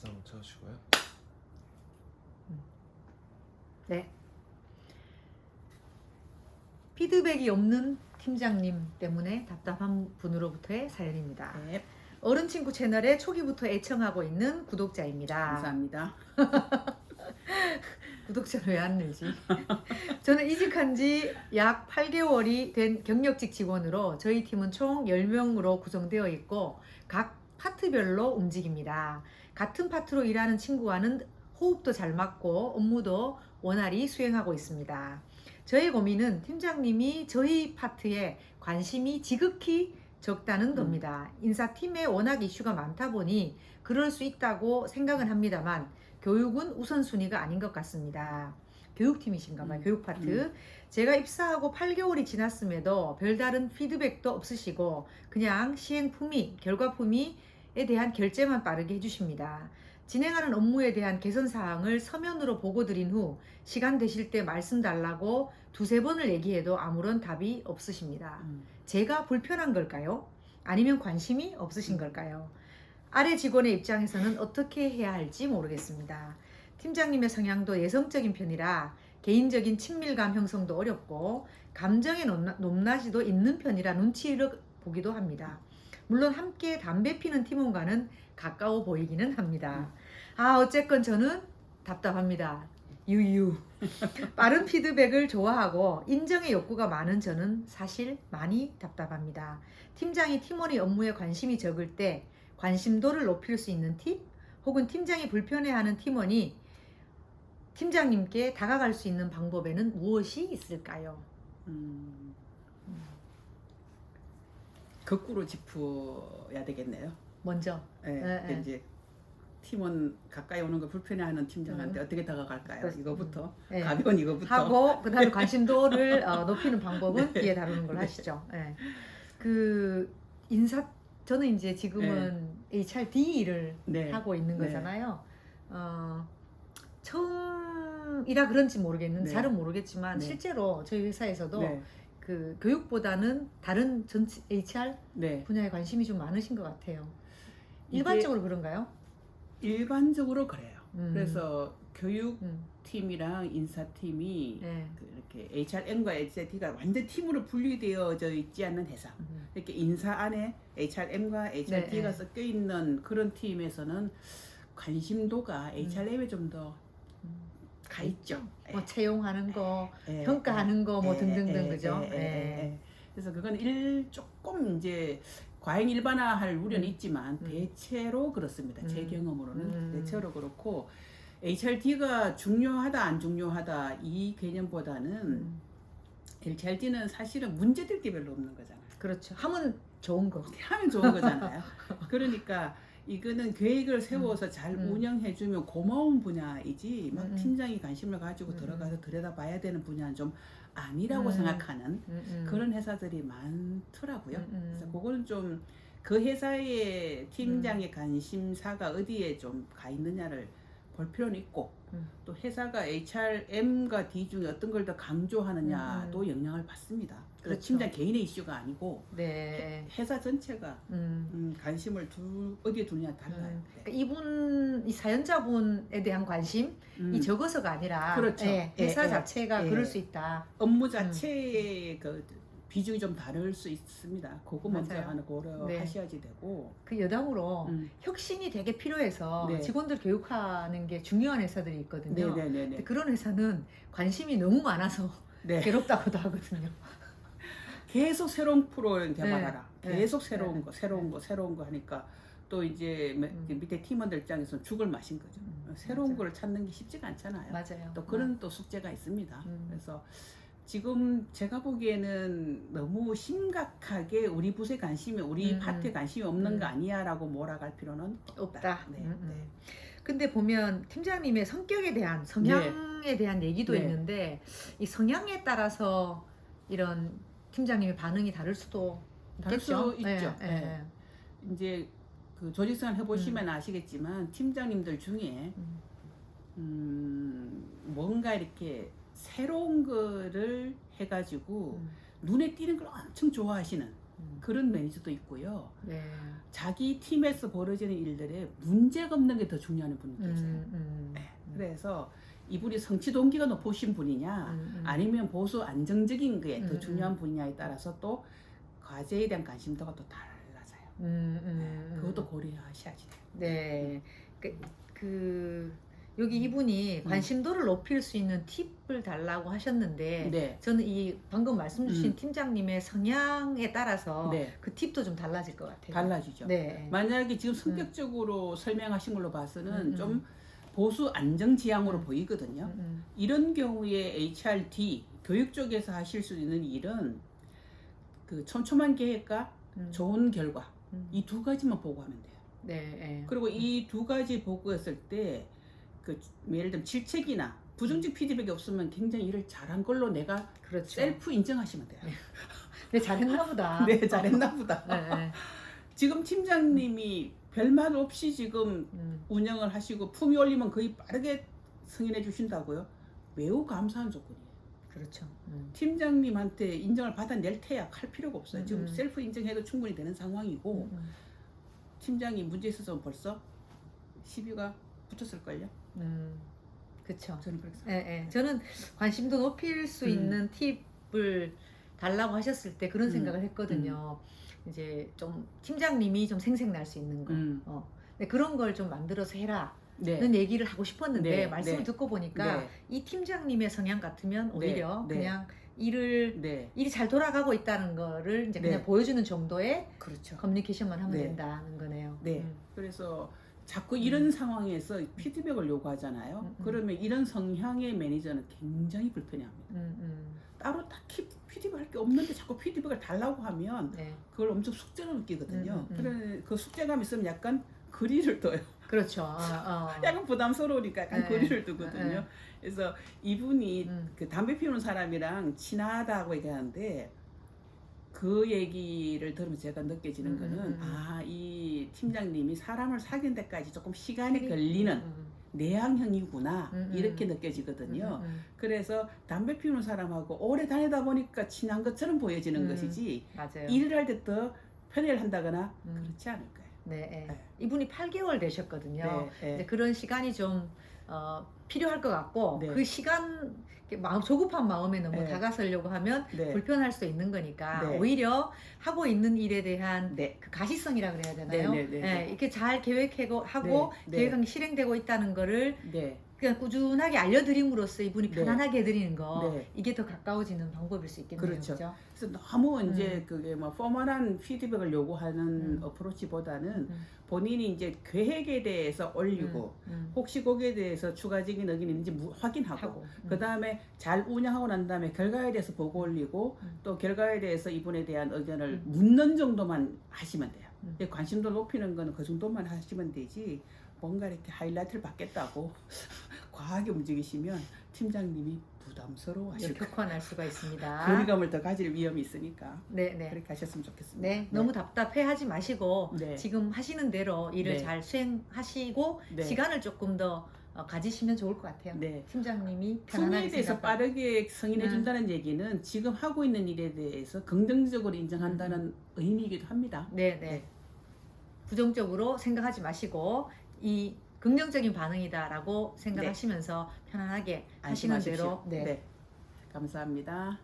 박수 한번 쳐주시고요. 네. 피드백이 없는 팀장님 때문에 답답한 분으로부터의 사연입니다. 네, 어른 친구 채널에 초기부터 애청하고 있는 구독자입니다. 감사합니다. 구독자는 왜 안 늘지? 저는 이직한 지 약 8개월이 된 경력직 직원으로 저희 팀은 총 10명으로 구성되어 있고 각 파트별로 움직입니다. 같은 파트로 일하는 친구와는 호흡도 잘 맞고 업무도 원활히 수행하고 있습니다. 저의 고민은 팀장님이 저희 파트에 관심이 지극히 적다는 겁니다. 인사팀에 워낙 이슈가 많다 보니 그럴 수 있다고 생각은 합니다만 교육은 우선순위가 아닌 것 같습니다. 교육팀이신가 봐요. 교육 파트. 제가 입사하고 8개월이 지났음에도 별다른 피드백도 없으시고 그냥 시행품위, 결과품위에 대한 결제만 빠르게 해주십니다. 진행하는 업무에 대한 개선 사항을 서면으로 보고 드린 후 시간 되실 때 말씀 달라고 두세 번을 얘기해도 아무런 답이 없으십니다. 제가 불편한 걸까요? 아니면 관심이 없으신 걸까요? 아래 직원의 입장에서는 어떻게 해야 할지 모르겠습니다. 팀장님의 성향도 예성적인 편이라 개인적인 친밀감 형성도 어렵고 감정의 높낮이도 있는 편이라 눈치를 보기도 합니다. 물론 함께 담배 피는 팀원과는 가까워 보이기는 합니다. 어쨌건 저는 답답합니다. 유유. 빠른 피드백을 좋아하고 인정의 욕구가 많은 저는 사실 많이 답답합니다. 팀장이 팀원의 업무에 관심이 적을 때 관심도를 높일 수 있는 팁? 혹은 팀장이 불편해하는 팀원이 팀장님께 다가갈 수 있는 방법에는 무엇이 있을까요? 거꾸로 짚어야 되겠네요. 먼저. 네, 이제 팀원 가까이 오는 거 불편해하는 팀장한테 어떻게 다가갈까요? 그렇습니다. 이거부터 네. 가벼운 이거부터 하고 그다음에 관심도를 높이는 방법은 네. 뒤에 다루는 걸로 하시죠. 그 저는 이제 지금은 HRD 일을 네. 하고 있는 네. 거잖아요. 처음이라 그런지 모르겠는데 네. 잘은 모르겠지만 네. 실제로 저희 회사에서도 네. 그 교육보다는 다른 전체 HR 네. 분야에 관심이 좀 많으신 것 같아요. 이게 일반적으로 그런가요? 일반적으로 그래요. 그래서 음. 교육팀이랑 인사팀이 네. 이렇게 HRM과 HRD가 완전 팀으로 분리되어져 있지 않는 회사. 이렇게 인사 안에 HRM과 HRD가 네. 섞여 있는 그런 팀에서는 관심도가 HRM에 좀 더 가 있죠. 뭐 채용하는 거, 예, 평가하는 거 뭐 예, 등등등 예, 그죠? 예, 예, 예. 그래서 그건 조금 이제 과잉 일반화할 우려는 있지만 대체로 그렇습니다. 제 경험으로는 대체로 그렇고 HRD가 중요하다 안 중요하다 이 개념보다는 HRD는 사실은 문제될 게 별로 없는 거잖아요. 그렇죠. 하면 좋은 거. 하면 좋은 거잖아요. 그러니까 이거는 계획을 세워서 잘 운영해주면 고마운 분야이지 막 팀장이 관심을 가지고 들어가서 들여다봐야 되는 분야는 좀 아니라고 생각하는 그런 회사들이 많더라고요. 그래서 그거는 좀 그 회사의 팀장의 관심사가 어디에 좀 가 있느냐를 볼 필요는 있고 또 회사가 HRM과 D 중에 어떤 걸 더 강조하느냐도 영향을 받습니다. 그래서 그렇죠. 팀장 개인의 이슈가 아니고 네. 회사 전체가 관심을 어디에 두느냐 달라요. 그러니까 이 사연자분에 대한 관심이 적어서가 아니라 그렇죠. 회사 자체가 예. 그럴 수 있다. 업무 자체의 그 비중이 좀 다를 수 있습니다. 그거 먼저 맞아요. 하나 고려하셔야지 되고. 그 여담으로 혁신이 되게 필요해서 네. 직원들 교육하는 게 중요한 회사들이 있거든요. 네네네. 근데 그런 회사는 관심이 너무 많아서 네. 괴롭다고도 하거든요. 계속 새로운 프로를 개발하라. 네. 계속 네. 새로운 거 하니까 또 이제 밑에 팀원들 입장에서는 죽을 맛인 거죠. 새로운 맞아요. 거를 찾는 게 쉽지가 않잖아요. 맞아요. 또 그런 또 숙제가 있습니다. 그래서 지금 제가 보기에는 너무 심각하게 우리 부서에 관심이 우리 파트에 관심이 없는 거 아니야라고 몰아갈 필요는 없다. 네. 근데 보면 팀장님의 성격에 대한 성향에 대한 얘기도 네. 있는데 이 성향에 따라서 이런 팀장님의 반응이 다를 수도 다를 있겠죠. 수 있죠. 네. 이제 그 조직생활 해보시면 아시겠지만 팀장님들 중에 뭔가 이렇게 새로운 거를 해가지고 눈에 띄는 걸 엄청 좋아하시는 그런 매니저도 있고요. 네. 자기 팀에서 벌어지는 일들에 문제가 없는 게 더 중요한 분도 계세요. 네. 그래서 이분이 성취 동기가 높으신 분이냐 아니면 보수 안정적인 게 더 중요한 분이냐에 따라서 또 과제에 대한 관심도가 또 달라져요. 그것도 고려하셔야지 돼요. 네. 여기 이분이 관심도를 높일 수 있는 팁을 달라고 하셨는데 네. 저는 이 방금 말씀 주신 팀장님의 성향에 따라서 네. 그 팁도 좀 달라질 것 같아요. 달라지죠. 네. 만약에 지금 성격적으로 설명하신 걸로 봐서는 음. 좀 보수 안정 지향으로 보이거든요. 음. 이런 경우에 HRD 교육 쪽에서 하실 수 있는 일은 그 촘촘한 계획과 좋은 결과 이 두 가지만 보고하면 돼요. 네. 네. 그리고 이 두 가지 보고했을 때 그 예를 들면 질책이나 부정적 피드백이 없으면 굉장히 일을 잘한 걸로 내가 그렇죠. 셀프 인정하시면 돼요. 네, 잘했나 보다. 네, 잘했나 보다. 네. 지금 팀장님이 별말 없이 지금 운영을 하시고 품위 올리면 거의 빠르게 승인해 주신다고요? 매우 감사한 조건이에요. 그렇죠. 팀장님한테 인정을 받아낼 테야 할 필요가 없어요. 지금 셀프 인정해도 충분히 되는 상황이고 팀장이 문제 있어서 벌써 시비가 붙었을걸요? 그렇죠. 저는 그렇게 생각해요. 예, 예. 저는 관심도 높일 수 있는 팁을 달라고 하셨을 때 그런 생각을 했거든요. 이제 좀 팀장님이 좀 생색날 수 있는 거. 근데 그런 걸 좀 만들어서 해라. 네. 는 얘기를 하고 싶었는데 네, 말씀을 네. 듣고 보니까 네. 이 팀장님의 성향 같으면 오히려 네. 그냥 일이 잘 돌아가고 있다는 거를 이제 그냥 네. 보여주는 정도의 그렇죠. 커뮤니케이션만 하면 네. 된다는 거네요. 네. 그래서 자꾸 이런 상황에서 피드백을 요구하잖아요. 그러면 이런 성향의 매니저는 굉장히 불편해합니다. 따로 딱히 피드백할 게 없는데 자꾸 피드백을 달라고 하면 네. 그걸 엄청 숙제로 느끼거든요. 그래 그 숙제감 있으면 약간 거리를 둬요. 그렇죠. 약간 부담스러우니까 약간 네. 거리를 두거든요. 네. 그래서 이분이 그 담배 피우는 사람이랑 친하다고 얘기하는데 그 얘기를 들으면 제가 느껴지는 거는 이 팀장님이 사람을 사귄 데까지 조금 시간이 걸리는 내향형이구나 이렇게 느껴지거든요. 그래서 담배 피우는 사람하고 오래 다니다 보니까 친한 것처럼 보여지는 것이지 맞아요. 일을 할 때 더 편애를 한다거나 그렇지 않을 거예요. 네, 네. 이분이 8개월 되셨거든요. 네, 네. 이제 그런 시간이 좀 필요할 것 같고 네. 그 시간 조급한 마음에 너무 네. 다가서려고 하면 네. 불편할 수 있는 거니까 네. 오히려 하고 있는 일에 대한 네. 그 가시성이라 그래야 되나요? 네, 네, 네, 네. 이렇게 잘 계획하고 네. 계획이 실행되고 있다는 거를 네. 그냥 꾸준하게 알려드림으로써 이분이 네. 편안하게 해드리는 거 네. 이게 더 가까워지는 방법일 수 있겠네요. 그렇죠. 그죠? 그래서 너무 이제 그게 뭐 포멀한 피드백을 요구하는 어프로치보다는 본인이 이제 계획에 대해서 올리고 혹시 거기에 대해서 추가적인 의견이 있는지 확인하고 그 다음에 잘 운영하고 난 다음에 결과에 대해서 보고 올리고 또 결과에 대해서 이분에 대한 의견을 묻는 정도만 하시면 돼요. 관심도 높이는 거는 그 정도만 하시면 되지 뭔가 이렇게 하이라이트를 받겠다고 과하게 움직이시면 팀장님이 부담스러워하실 거예요. 격화날 수가 있습니다. 거리감을 더 가질 위험이 있으니까 네. 그렇게 하셨으면 좋겠습니다. 네, 너무 답답해하지 마시고 네. 지금 하시는 대로 일을 네. 잘 수행하시고 네. 시간을 조금 더 가지시면 좋을 것 같아요. 네. 팀장님이 품위에 편안하게 대해서 생각하고. 빠르게 승인해 준다는 얘기는 지금 하고 있는 일에 대해서 긍정적으로 인정한다는 의미이기도 합니다. 네. 네. 부정적으로 생각하지 마시고 이 긍정적인 반응이다라고 생각하시면서 편안하게 하시는 안심하십시오. 대로 네. 감사합니다.